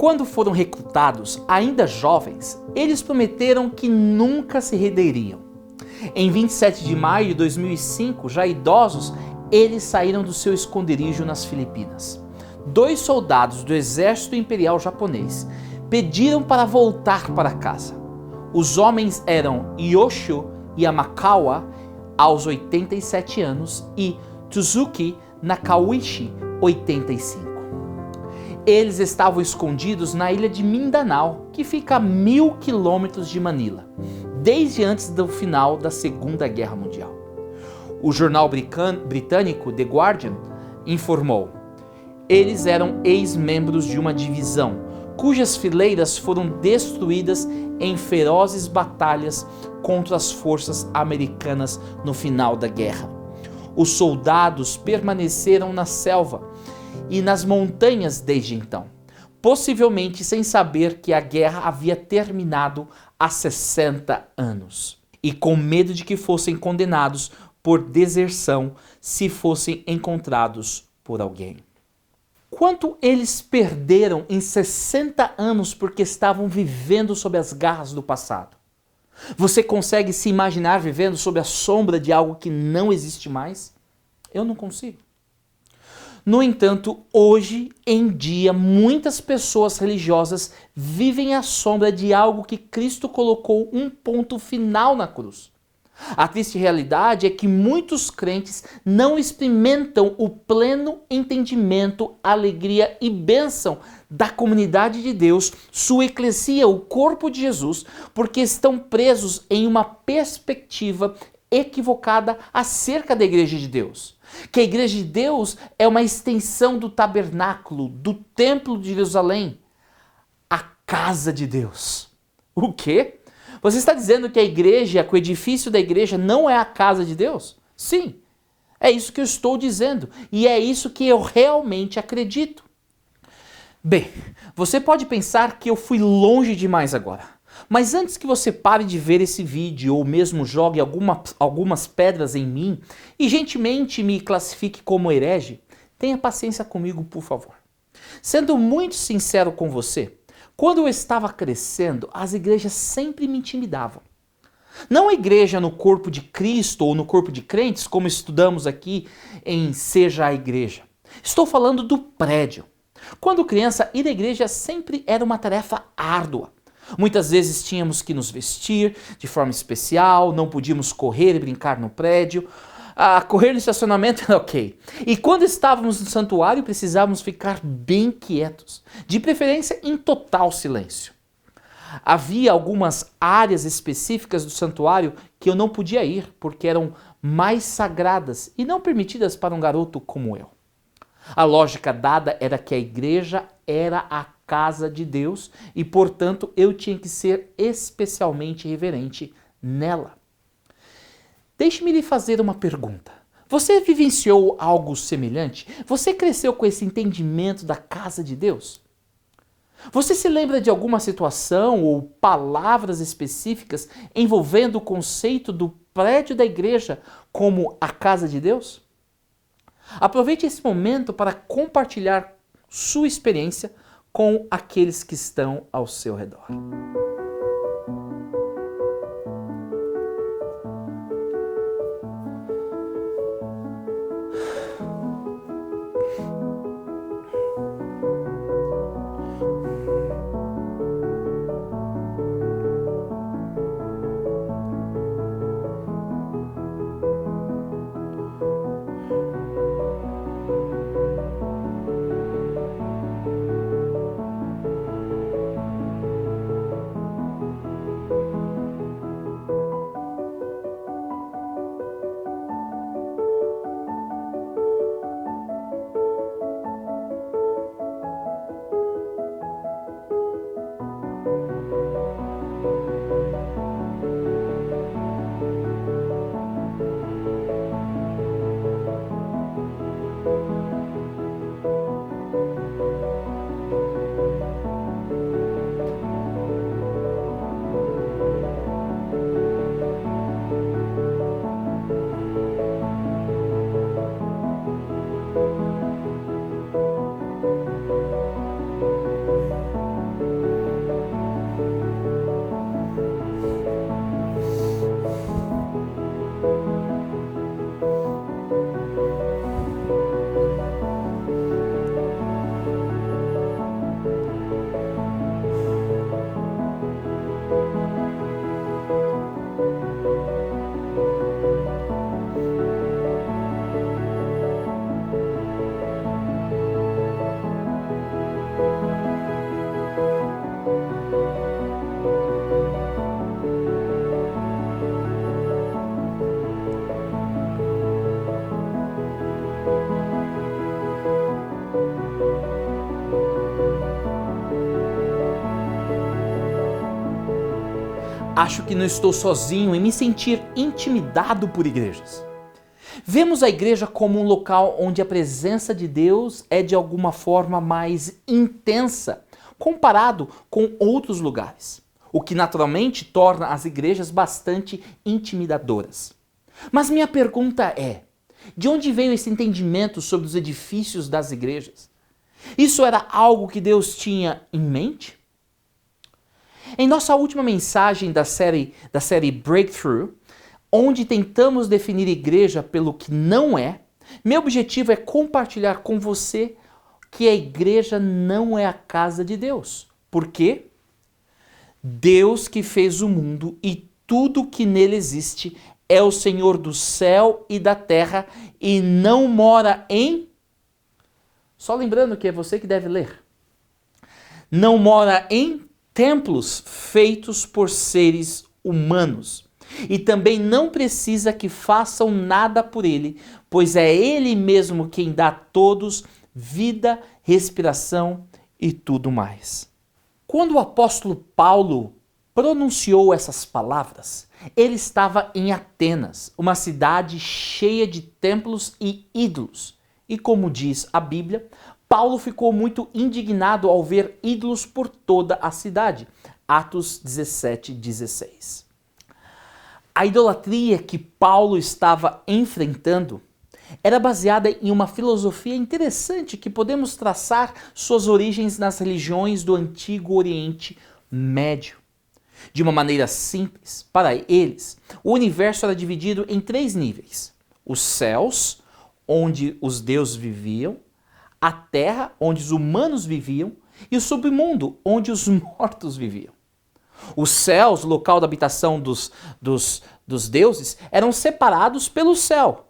Quando foram recrutados, ainda jovens, eles prometeram que nunca se renderiam. Em 27 de maio de 2005, já idosos, eles saíram do seu esconderijo nas Filipinas. 2 soldados do exército imperial japonês pediram para voltar para casa. Os homens eram Yoshio Yamakawa, aos 87 anos, e Tsuzuki Nakawishi, 85. Eles estavam escondidos na ilha de Mindanao, que fica a 1000 quilômetros de Manila, desde antes do final da Segunda Guerra Mundial. O jornal britânico The Guardian informou: eles eram ex-membros de uma divisão, cujas fileiras foram destruídas em ferozes batalhas contra as forças americanas no final da guerra. Os soldados permaneceram na selva e nas montanhas desde então, possivelmente sem saber que a guerra havia terminado há 60 anos, e com medo de que fossem condenados por deserção se fossem encontrados por alguém. Quanto eles perderam em 60 anos porque estavam vivendo sob as garras do passado? Você consegue se imaginar vivendo sob a sombra de algo que não existe mais? Eu não consigo. No entanto, hoje em dia, muitas pessoas religiosas vivem à sombra de algo que Cristo colocou um ponto final na cruz. A triste realidade é que muitos crentes não experimentam o pleno entendimento, alegria e bênção da comunidade de Deus, sua eclesia, o corpo de Jesus, porque estão presos em uma perspectiva equivocada acerca da igreja de Deus. Que a igreja de Deus é uma extensão do tabernáculo, do templo de Jerusalém, a casa de Deus. O quê? Você está dizendo que a igreja, que o edifício da igreja não é a casa de Deus? Sim, é isso que eu estou dizendo e é isso que eu realmente acredito. Bem, você pode pensar que eu fui longe demais agora, mas antes que você pare de ver esse vídeo ou mesmo jogue algumas pedras em mim e gentilmente me classifique como herege, tenha paciência comigo, por favor. Sendo muito sincero com você, quando eu estava crescendo, as igrejas sempre me intimidavam. Não a igreja no corpo de Cristo ou no corpo de crentes, como estudamos aqui em Seja a Igreja. Estou falando do prédio. Quando criança, ir à igreja sempre era uma tarefa árdua. Muitas vezes tínhamos que nos vestir de forma especial, não podíamos correr e brincar no prédio. Correr no estacionamento era ok. E quando estávamos no santuário, precisávamos ficar bem quietos, de preferência em total silêncio. Havia algumas áreas específicas do santuário que eu não podia ir, porque eram mais sagradas e não permitidas para um garoto como eu. A lógica dada era que a igreja era a casa de Deus e, portanto, eu tinha que ser especialmente reverente nela. Deixe-me lhe fazer uma pergunta. Você vivenciou algo semelhante? Você cresceu com esse entendimento da casa de Deus? Você se lembra de alguma situação ou palavras específicas envolvendo o conceito do prédio da igreja como a casa de Deus? Aproveite esse momento para compartilhar sua experiência com aqueles que estão ao seu redor. Acho que não estou sozinho em me sentir intimidado por igrejas. Vemos a igreja como um local onde a presença de Deus é de alguma forma mais intensa comparado com outros lugares, o que naturalmente torna as igrejas bastante intimidadoras. Mas minha pergunta é: de onde veio esse entendimento sobre os edifícios das igrejas? Isso era algo que Deus tinha em mente? Em nossa última mensagem da série Breakthrough, onde tentamos definir igreja pelo que não é, meu objetivo é compartilhar com você que a igreja não é a casa de Deus. Por quê? Deus que fez o mundo e tudo que nele existe é o Senhor do céu e da terra e não mora em... Só lembrando que é você que deve ler. Não mora em templos feitos por seres humanos. E também não precisa que façam nada por ele, pois é ele mesmo quem dá a todos vida, respiração e tudo mais. Quando o apóstolo Paulo pronunciou essas palavras, ele estava em Atenas, uma cidade cheia de templos e ídolos. E como diz a Bíblia, Paulo ficou muito indignado ao ver ídolos por toda a cidade. Atos 17:16. A idolatria que Paulo estava enfrentando era baseada em uma filosofia interessante que podemos traçar suas origens nas religiões do Antigo Oriente Médio. De uma maneira simples, para eles, o universo era dividido em 3 níveis: os céus, onde os deuses viviam, a terra, onde os humanos viviam, e o submundo, onde os mortos viviam. Os céus, local da habitação dos deuses, eram separados pelo céu.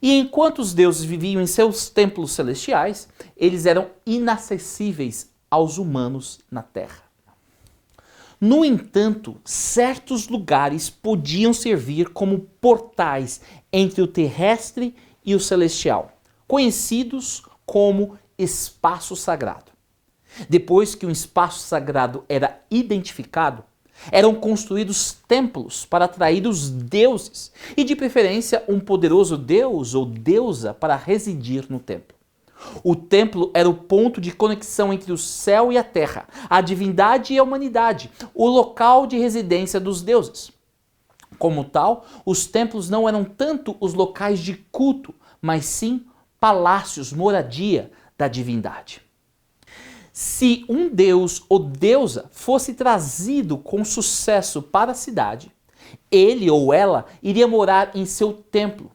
E enquanto os deuses viviam em seus templos celestiais, eles eram inacessíveis aos humanos na terra. No entanto, certos lugares podiam servir como portais entre o terrestre e o celestial, conhecidos como espaço sagrado. Depois que um espaço sagrado era identificado, eram construídos templos para atrair os deuses e, de preferência, um poderoso deus ou deusa para residir no templo. O templo era o ponto de conexão entre o céu e a terra, a divindade e a humanidade, o local de residência dos deuses. Como tal, os templos não eram tanto os locais de culto, mas sim palácios, moradia da divindade. Se um deus ou deusa fosse trazido com sucesso para a cidade, ele ou ela iria morar em seu templo,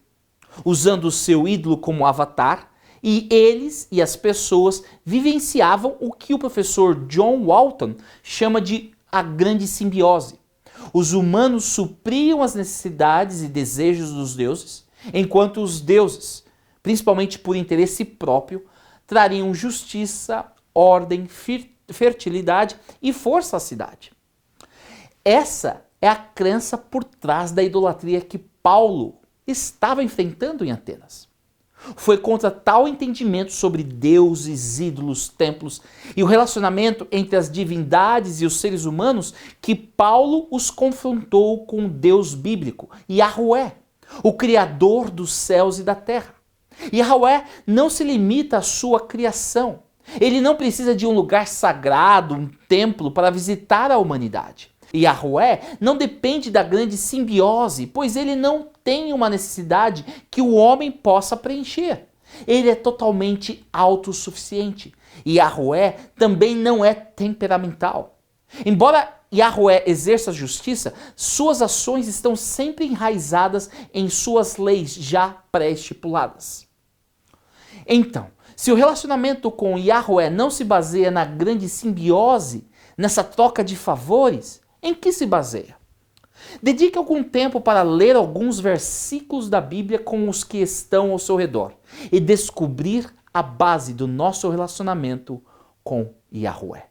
usando o seu ídolo como avatar, e eles e as pessoas vivenciavam o que o professor John Walton chama de a grande simbiose. Os humanos supriam as necessidades e desejos dos deuses, enquanto os deuses, principalmente por interesse próprio, trariam justiça, ordem, fertilidade e força à cidade. Essa é a crença por trás da idolatria que Paulo estava enfrentando em Atenas. Foi contra tal entendimento sobre deuses, ídolos, templos e o relacionamento entre as divindades e os seres humanos que Paulo os confrontou com o Deus bíblico, Yahweh, o Criador dos céus e da terra. Yahweh não se limita à sua criação. Ele não precisa de um lugar sagrado, um templo, para visitar a humanidade. Yahweh não depende da grande simbiose, pois ele não tem uma necessidade que o homem possa preencher. Ele é totalmente autossuficiente. Yahweh também não é temperamental. Embora Yahweh exerça justiça, suas ações estão sempre enraizadas em suas leis já pré-estipuladas. Então, se o relacionamento com Yahweh não se baseia na grande simbiose, nessa troca de favores, em que se baseia? Dedique algum tempo para ler alguns versículos da Bíblia com os que estão ao seu redor e descobrir a base do nosso relacionamento com Yahweh.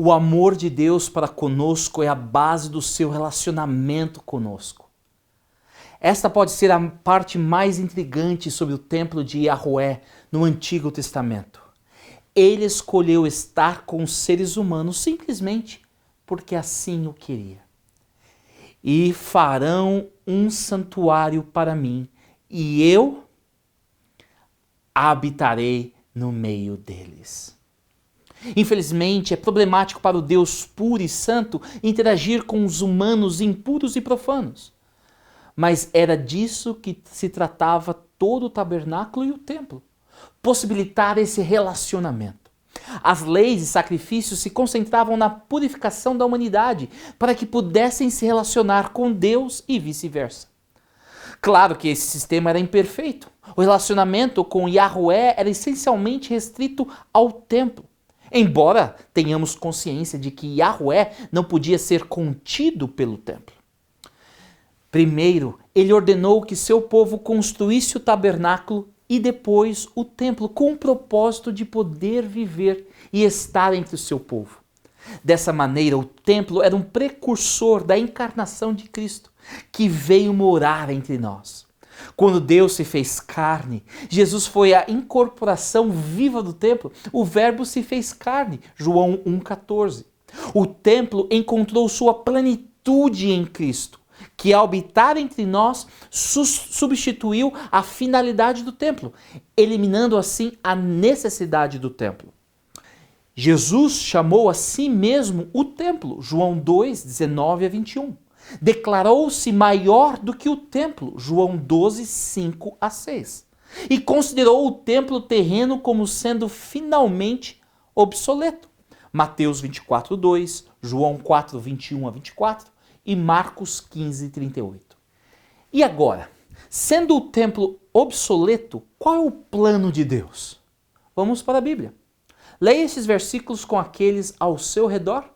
O amor de Deus para conosco é a base do seu relacionamento conosco. Esta pode ser a parte mais intrigante sobre o templo de Yahweh no Antigo Testamento. Ele escolheu estar com os seres humanos simplesmente porque assim o queria. E farão um santuário para mim, e eu habitarei no meio deles. Infelizmente, é problemático para o Deus puro e santo interagir com os humanos impuros e profanos. Mas era disso que se tratava todo o tabernáculo e o templo. Possibilitar esse relacionamento. As leis e sacrifícios se concentravam na purificação da humanidade para que pudessem se relacionar com Deus e vice-versa. Claro que esse sistema era imperfeito. O relacionamento com Yahweh era essencialmente restrito ao templo. Embora tenhamos consciência de que Yahweh não podia ser contido pelo templo. Primeiro, ele ordenou que seu povo construísse o tabernáculo e depois o templo, com o propósito de poder viver e estar entre o seu povo. Dessa maneira, o templo era um precursor da encarnação de Cristo, que veio morar entre nós. Quando Deus se fez carne, Jesus foi a incorporação viva do templo. O Verbo se fez carne, João 1,14. O templo encontrou sua plenitude em Cristo, que ao habitar entre nós substituiu a finalidade do templo, eliminando assim a necessidade do templo. Jesus chamou a si mesmo o templo, João 2, 19 a 21. Declarou-se maior do que o templo, João 12, 5 a 6. E considerou o templo terreno como sendo finalmente obsoleto. Mateus 24, 2, João 4, 21 a 24 e Marcos 15, 38. E agora, sendo o templo obsoleto, qual é o plano de Deus? Vamos para a Bíblia. Leia esses versículos com aqueles ao seu redor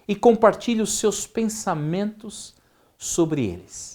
e compartilhe os seus pensamentos sobre eles.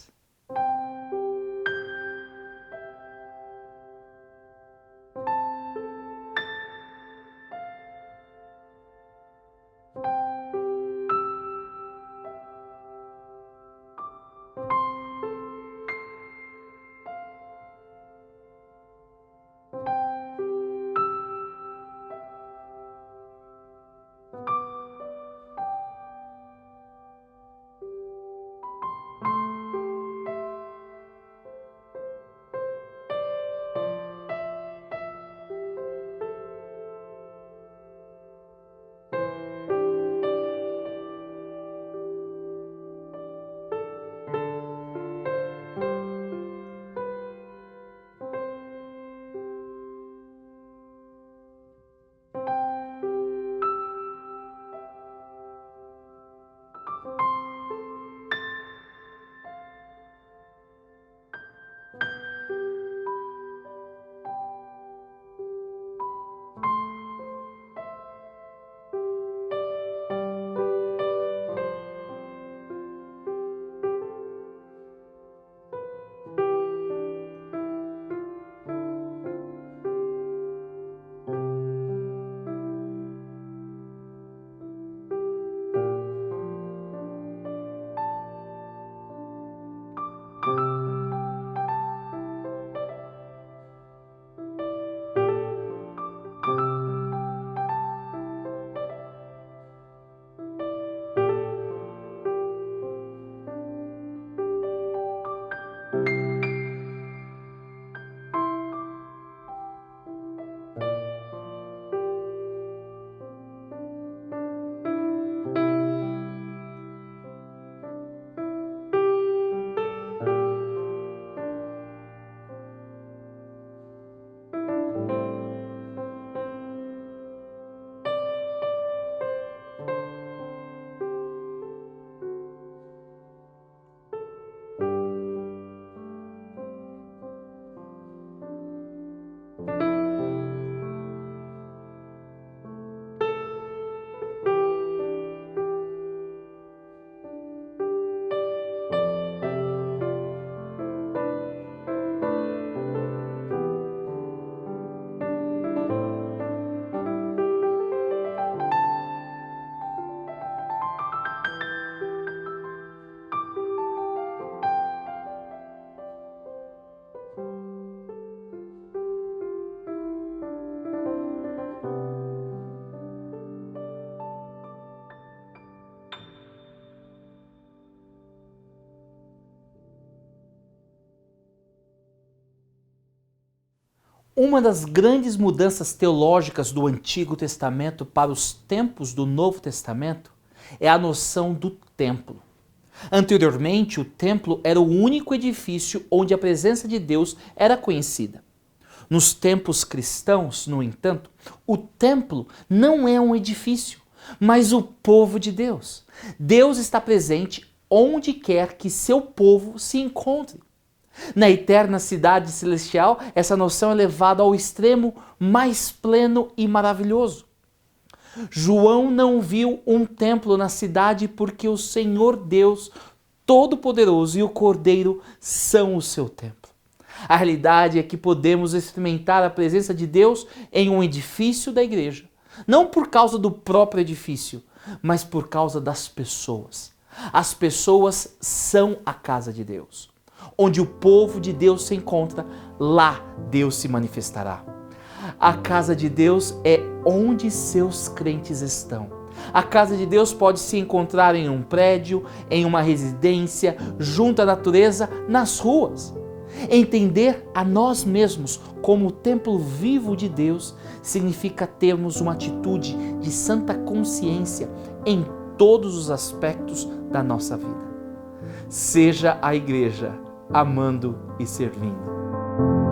Uma das grandes mudanças teológicas do Antigo Testamento para os tempos do Novo Testamento é a noção do templo. Anteriormente, o templo era o único edifício onde a presença de Deus era conhecida. Nos tempos cristãos, no entanto, o templo não é um edifício, mas o povo de Deus. Deus está presente onde quer que seu povo se encontre. Na eterna cidade celestial, essa noção é levada ao extremo mais pleno e maravilhoso. João não viu um templo na cidade porque o Senhor Deus Todo-Poderoso e o Cordeiro são o seu templo. A realidade é que podemos experimentar a presença de Deus em um edifício da igreja, não por causa do próprio edifício, mas por causa das pessoas. As pessoas são a casa de Deus. Onde o povo de Deus se encontra, lá Deus se manifestará. A casa de Deus é onde seus crentes estão. A casa de Deus pode se encontrar em um prédio, em uma residência, junto à natureza, nas ruas. Entender a nós mesmos como o templo vivo de Deus significa termos uma atitude de santa consciência em todos os aspectos da nossa vida. Seja a igreja amando e servindo.